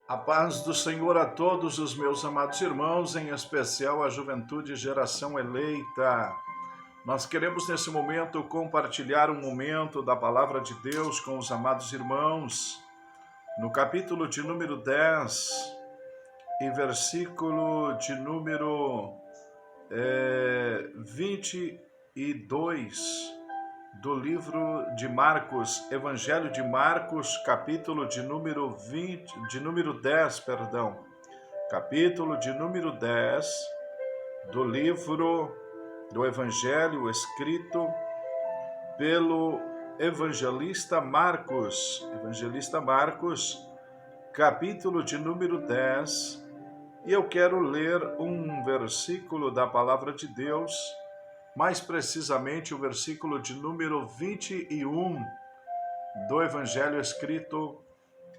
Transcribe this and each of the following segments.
A paz do Senhor a todos os meus amados irmãos, em especial a juventude geração eleita. Nós queremos nesse momento compartilhar um momento da palavra de Deus com os amados irmãos. No capítulo de número 10 e versículo de número 22 do livro de Marcos, Evangelho de Marcos, capítulo de número 10, capítulo de número 10 do livro do Evangelho escrito pelo evangelista Marcos, capítulo de número 10, e eu quero ler um versículo da palavra de Deus, mais precisamente o versículo de número 21 do Evangelho escrito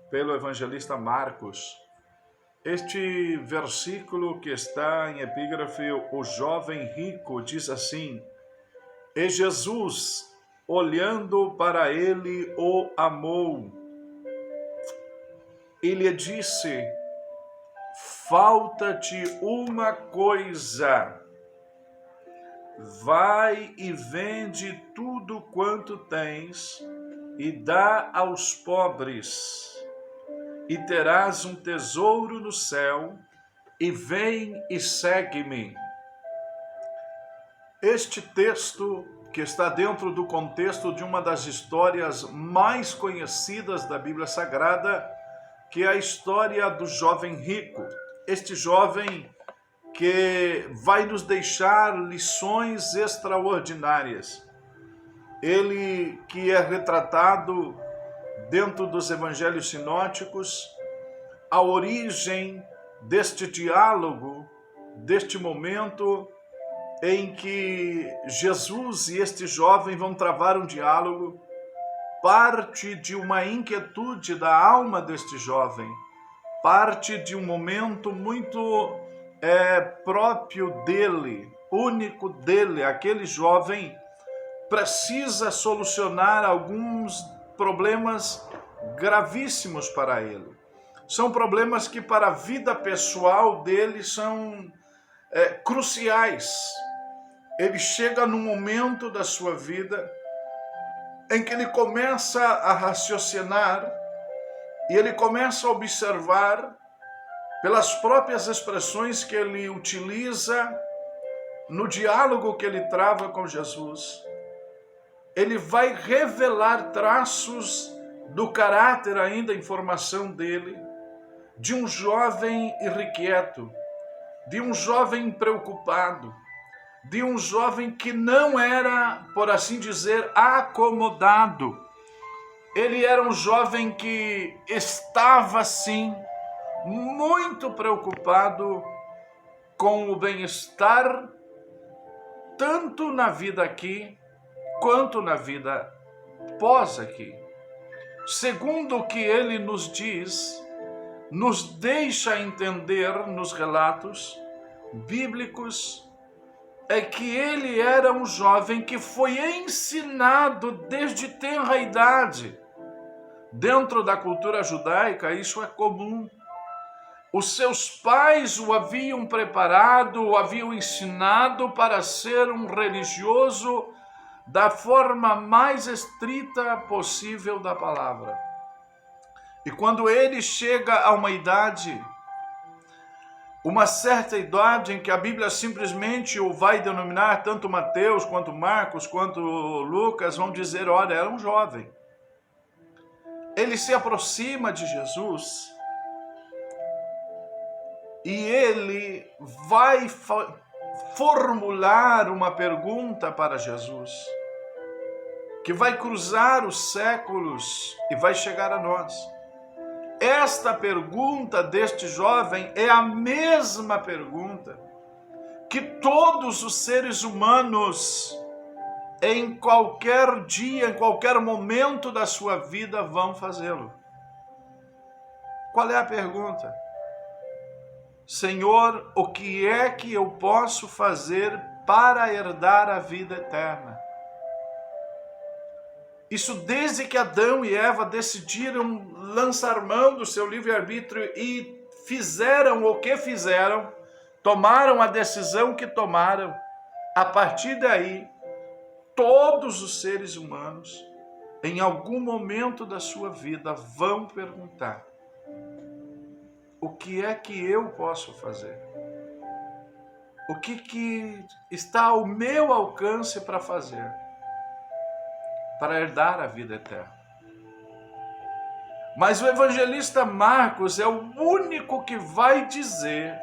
pelo evangelista Marcos. Este versículo que está em epígrafe, o jovem rico, diz assim: E Jesus, olhando para ele, o amou, e lhe disse: Falta-te uma coisa. Vai e vende tudo quanto tens e dá aos pobres, e terás um tesouro no céu, e vem e segue-me. Este texto, que está dentro do contexto de uma das histórias mais conhecidas da Bíblia Sagrada, que é a história do jovem rico. Este jovem que vai nos deixar lições extraordinárias. Ele que é retratado dentro dos evangelhos sinóticos, a origem deste diálogo, deste momento em que Jesus e este jovem vão travar um diálogo, parte de uma inquietude da alma deste jovem, parte de um momento muito próprio dele, único dele. Aquele jovem precisa solucionar alguns problemas gravíssimos para ele. São problemas que para a vida pessoal dele são cruciais. Ele chega num momento da sua vida em que ele começa a raciocinar e ele começa a observar, pelas próprias expressões que ele utiliza no diálogo que ele trava com Jesus, ele vai revelar traços do caráter ainda em formação dele, de um jovem irrequieto, de um jovem preocupado, de um jovem que não era, por assim dizer, acomodado. Ele era um jovem que estava, sim, muito preocupado com o bem-estar, tanto na vida aqui, quanto na vida pós aqui. Segundo o que ele nos diz, nos deixa entender nos relatos bíblicos, é que ele era um jovem que foi ensinado desde tenra idade. Dentro da cultura judaica, isso é comum. Os seus pais o haviam preparado, o haviam ensinado para ser um religioso da forma mais estrita possível da palavra. E quando ele chega a uma certa idade em que a Bíblia simplesmente o vai denominar, tanto Mateus, quanto Marcos, quanto Lucas, vão dizer, olha, era um jovem. Ele se aproxima de Jesus e ele vai formular uma pergunta para Jesus, que vai cruzar os séculos e vai chegar a nós. Esta pergunta deste jovem é a mesma pergunta que todos os seres humanos, em qualquer dia, em qualquer momento da sua vida, vão fazê-lo. Qual é a pergunta? Senhor, o que é que eu posso fazer para herdar a vida eterna? Isso desde que Adão e Eva decidiram lançar mão do seu livre-arbítrio e fizeram o que fizeram, tomaram a decisão que tomaram. A partir daí, todos os seres humanos, em algum momento da sua vida, vão perguntar: o que é que eu posso fazer? O que está ao meu alcance para fazer? Para herdar a vida eterna. Mas o evangelista Marcos é o único que vai dizer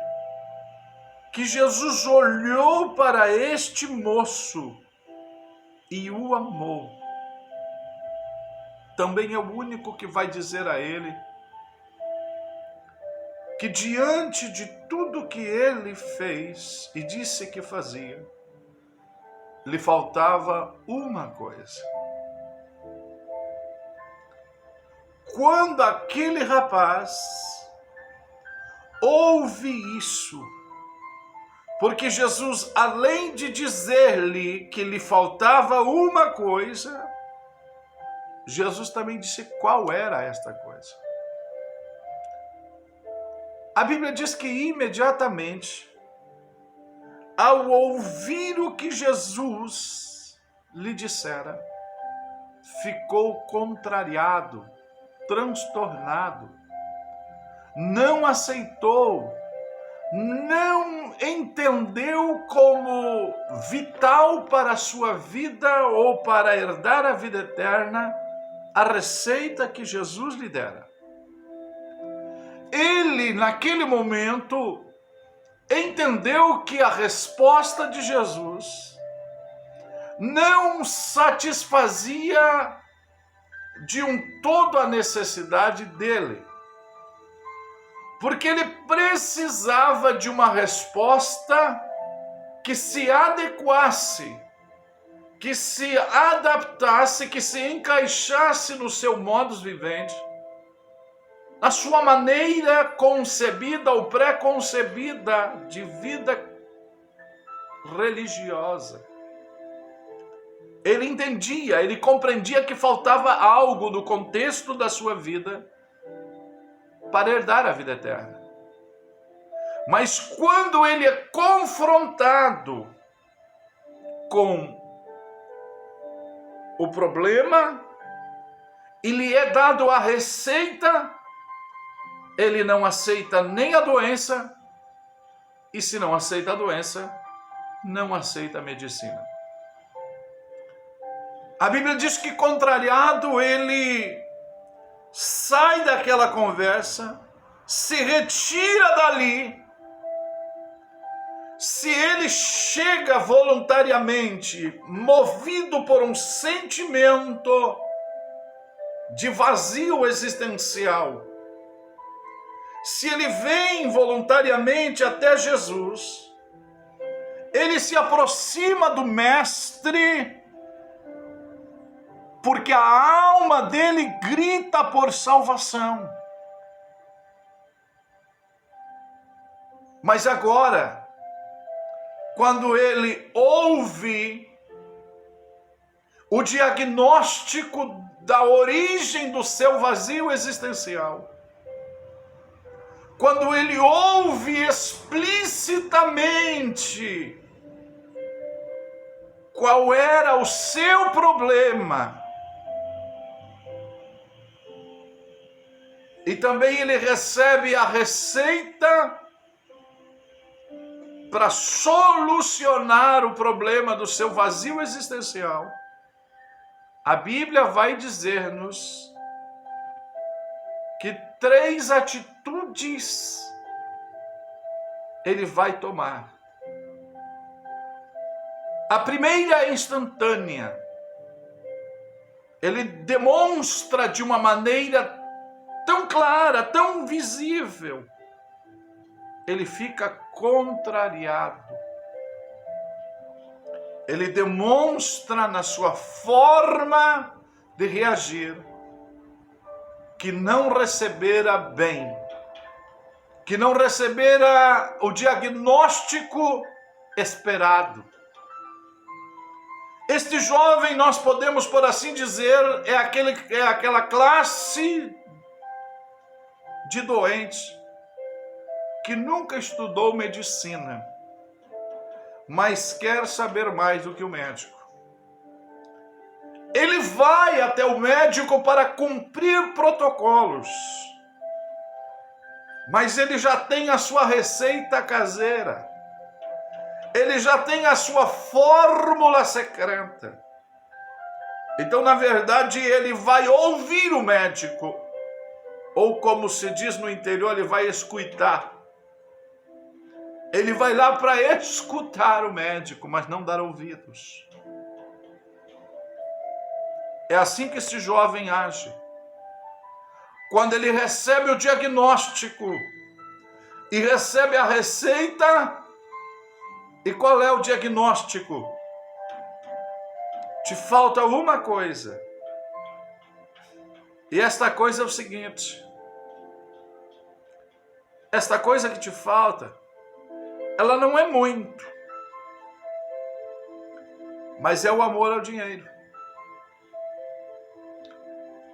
que Jesus olhou para este moço e o amou. Também é o único que vai dizer a ele que diante de tudo que ele fez e disse que fazia, lhe faltava uma coisa. Quando aquele rapaz ouve isso, porque Jesus, além de dizer-lhe que lhe faltava uma coisa, Jesus também disse qual era esta coisa. A Bíblia diz que imediatamente, ao ouvir o que Jesus lhe dissera, ficou contrariado, transtornado, não aceitou, não entendeu como vital para a sua vida ou para herdar a vida eterna a receita que Jesus lhe dera. Ele, naquele momento, entendeu que a resposta de Jesus não satisfazia de um todo a necessidade dele, porque ele precisava de uma resposta que se adequasse, que se adaptasse, que se encaixasse no seu modus vivendi, na sua maneira concebida ou pré-concebida de vida religiosa. Ele entendia, ele compreendia que faltava algo no contexto da sua vida para herdar a vida eterna. Mas quando ele é confrontado com o problema e lhe é dado a receita, ele não aceita nem a doença, e se não aceita a doença, não aceita a medicina. A Bíblia diz que, contrariado, ele sai daquela conversa, se retira dali. Se ele chega voluntariamente, movido por um sentimento de vazio existencial, se ele vem voluntariamente até Jesus, ele se aproxima do Mestre, porque a alma dele grita por salvação. Mas agora, quando ele ouve o diagnóstico da origem do seu vazio existencial, quando ele ouve explicitamente qual era o seu problema, e também ele recebe a receita para solucionar o problema do seu vazio existencial, a Bíblia vai dizer-nos que 3 atitudes ele vai tomar. A primeira é instantânea. Ele demonstra de uma maneira tão clara, tão visível. Ele fica contrariado. Ele demonstra na sua forma de reagir que não recebera bem, que não recebera o diagnóstico esperado. Este jovem, nós podemos, por assim dizer, é aquela classe de doente que nunca estudou medicina, mas quer saber mais do que o médico. Ele vai até o médico para cumprir protocolos, mas ele já tem a sua receita caseira. Ele já tem a sua fórmula secreta. Então, na verdade, ele vai ouvir o médico, ou como se diz no interior, ele vai escutar. Ele vai lá para escutar o médico, mas não dar ouvidos. É assim que esse jovem age. Quando ele recebe o diagnóstico e recebe a receita, e qual é o diagnóstico? Te falta uma coisa. E esta coisa é o seguinte: esta coisa que te falta, ela não é muito, mas é o amor ao dinheiro.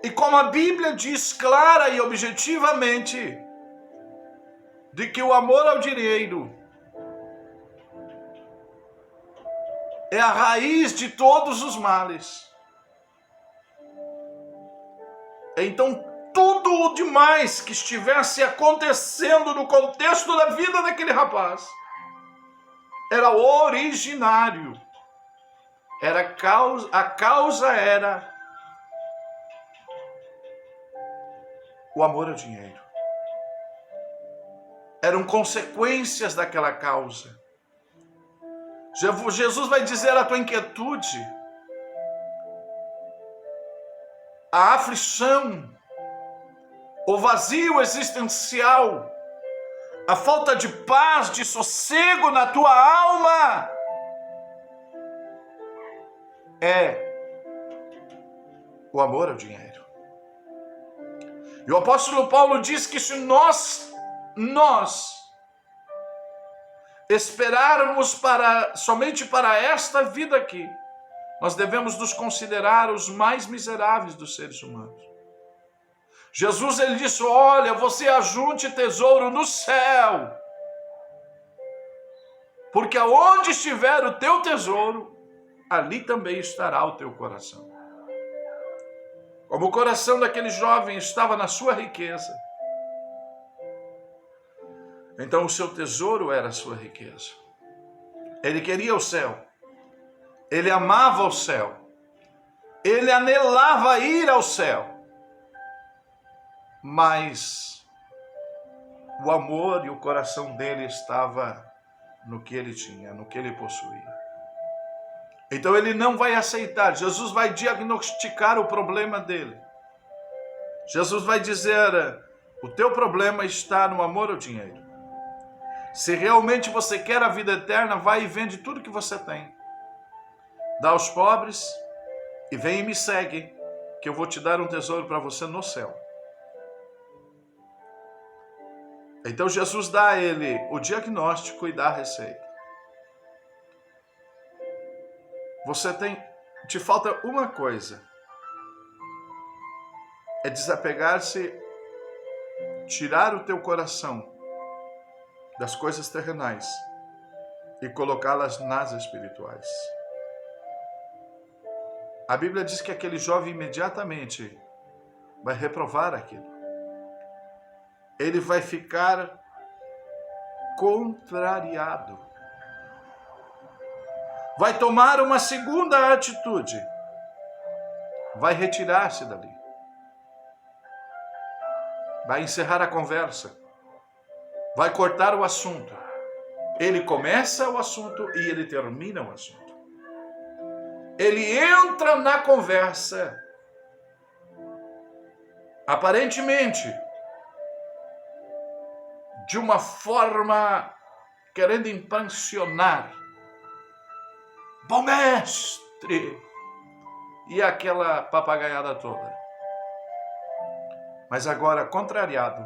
E como a Bíblia diz clara e objetivamente de que o amor ao dinheiro é a raiz de todos os males, então tudo o demais que estivesse acontecendo no contexto da vida daquele rapaz era originário, a causa era o amor ao dinheiro. Eram consequências daquela causa. Jesus vai dizer a tua inquietude, a aflição, o vazio existencial, a falta de paz, de sossego na tua alma, é o amor ao dinheiro. E o apóstolo Paulo diz que se nós esperarmos somente para esta vida aqui, nós devemos nos considerar os mais miseráveis dos seres humanos. Jesus, ele disse: olha, você ajunte tesouro no céu, porque aonde estiver o teu tesouro, ali também estará o teu coração. Como o coração daquele jovem estava na sua riqueza, então o seu tesouro era a sua riqueza. Ele queria o céu, ele amava o céu, ele anelava ir ao céu, mas o amor e o coração dele estava no que ele tinha, no que ele possuía. Então ele não vai aceitar. Jesus vai diagnosticar o problema dele. Jesus vai dizer: o teu problema está no amor ao dinheiro. Se realmente você quer a vida eterna, vai e vende tudo que você tem, dá aos pobres e vem e me segue, que eu vou te dar um tesouro para você no céu. Então Jesus dá a ele o diagnóstico e dá a receita. Te falta uma coisa, é desapegar-se, tirar o teu coração das coisas terrenais e colocá-las nas espirituais. A Bíblia diz que aquele jovem imediatamente vai reprovar aquilo. Ele vai ficar contrariado. Vai tomar uma segunda atitude. Vai retirar-se dali. Vai encerrar a conversa. Vai cortar o assunto. Ele começa o assunto e ele termina o assunto. Ele entra na conversa, aparentemente, de uma forma querendo impressionar. Bom mestre! E aquela papagaiada toda. Mas agora, contrariado,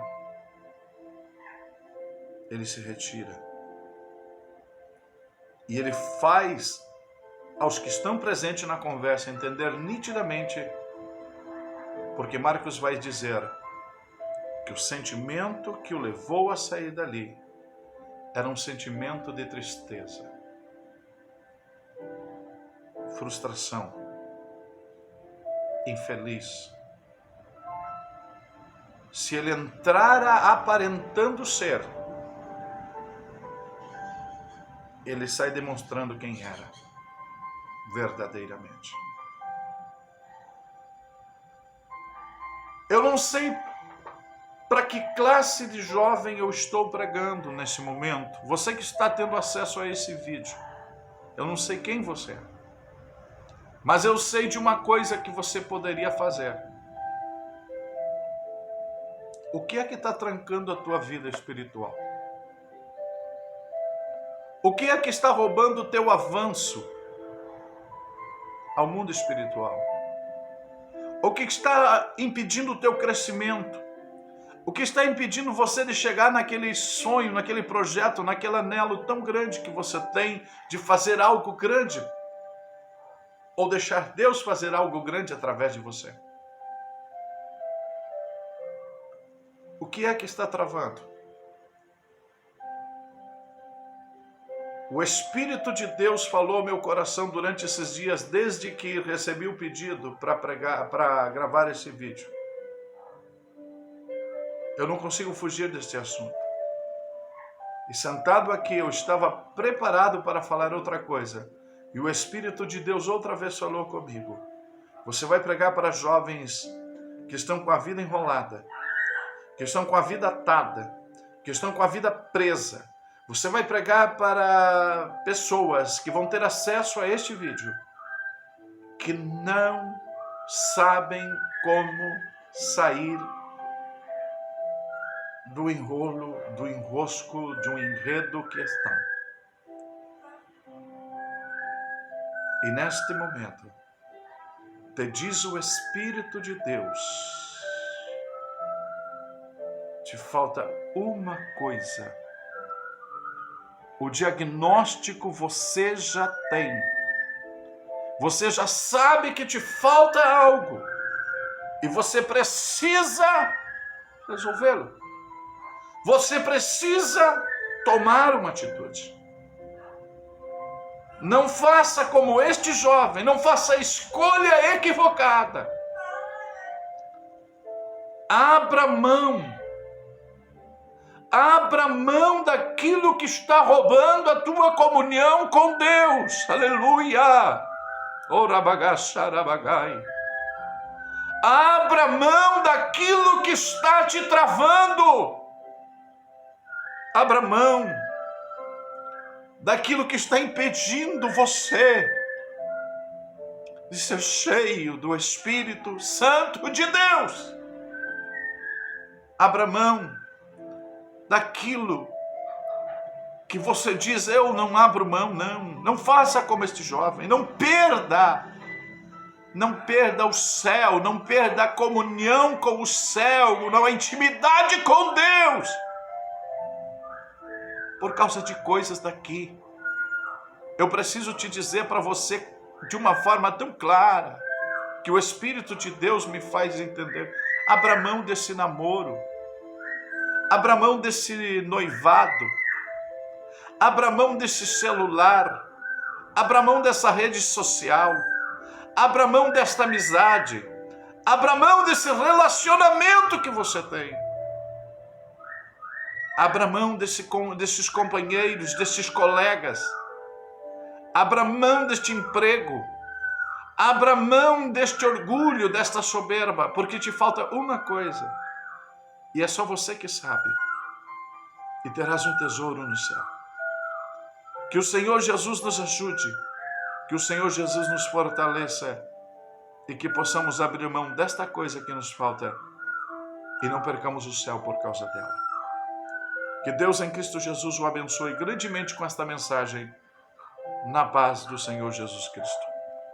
ele se retira. E ele faz aos que estão presentes na conversa entender nitidamente, porque Marcos vai dizer que o sentimento que o levou a sair dali era um sentimento de tristeza, frustração, infeliz. Se ele entrara aparentando ser, ele sai demonstrando quem era verdadeiramente. Eu não sei para que classe de jovem eu estou pregando nesse momento. Você que está tendo acesso a esse vídeo, eu não sei quem você é, mas eu sei de uma coisa que você poderia fazer. O que é que está trancando a tua vida espiritual? O que é que está roubando o teu avanço ao mundo espiritual? O que está impedindo o teu crescimento? O que está impedindo você de chegar naquele sonho, naquele projeto, naquele anelo tão grande que você tem de fazer algo grande? Ou deixar Deus fazer algo grande através de você? O que é que está travando? O Espírito de Deus falou ao meu coração durante esses dias, desde que recebi o pedido para gravar esse vídeo. Eu não consigo fugir deste assunto. E sentado aqui, eu estava preparado para falar outra coisa. E o Espírito de Deus outra vez falou comigo. Você vai pregar para jovens que estão com a vida enrolada, que estão com a vida atada, que estão com a vida presa. Você vai pregar para pessoas que vão ter acesso a este vídeo, que não sabem como sair do enrolo, do enrosco, de um enredo que estão. E neste momento, te diz o Espírito de Deus, te falta uma coisa. O diagnóstico você já tem. Você já sabe que te falta algo. E você precisa resolvê-lo. Você precisa tomar uma atitude. Não faça como este jovem, não faça a escolha equivocada. Abra mão. Abra mão daquilo que está roubando a tua comunhão com Deus. Aleluia. Orabagaxarabagai. Abra mão daquilo que está te travando. Abra mão daquilo que está impedindo você de ser cheio do Espírito Santo de Deus. Abra mão daquilo que você diz, eu não abro mão, não faça como este jovem, não perda o céu, não perda a comunhão com o céu, não a intimidade com Deus, por causa de coisas daqui. Eu preciso te dizer para você de uma forma tão clara, que o Espírito de Deus me faz entender, abra mão desse namoro, abra mão desse noivado, abra mão desse celular, abra mão dessa rede social, abra mão desta amizade, abra mão desse relacionamento que você tem. Abra mão desses companheiros, desses colegas. Abra mão deste emprego. Abra mão deste orgulho, desta soberba, porque te falta uma coisa. E é só você que sabe. E terás um tesouro no céu. Que o Senhor Jesus nos ajude. Que o Senhor Jesus nos fortaleça. E que possamos abrir mão desta coisa que nos falta. E não percamos o céu por causa dela. Que Deus em Cristo Jesus o abençoe grandemente com esta mensagem. Na paz do Senhor Jesus Cristo.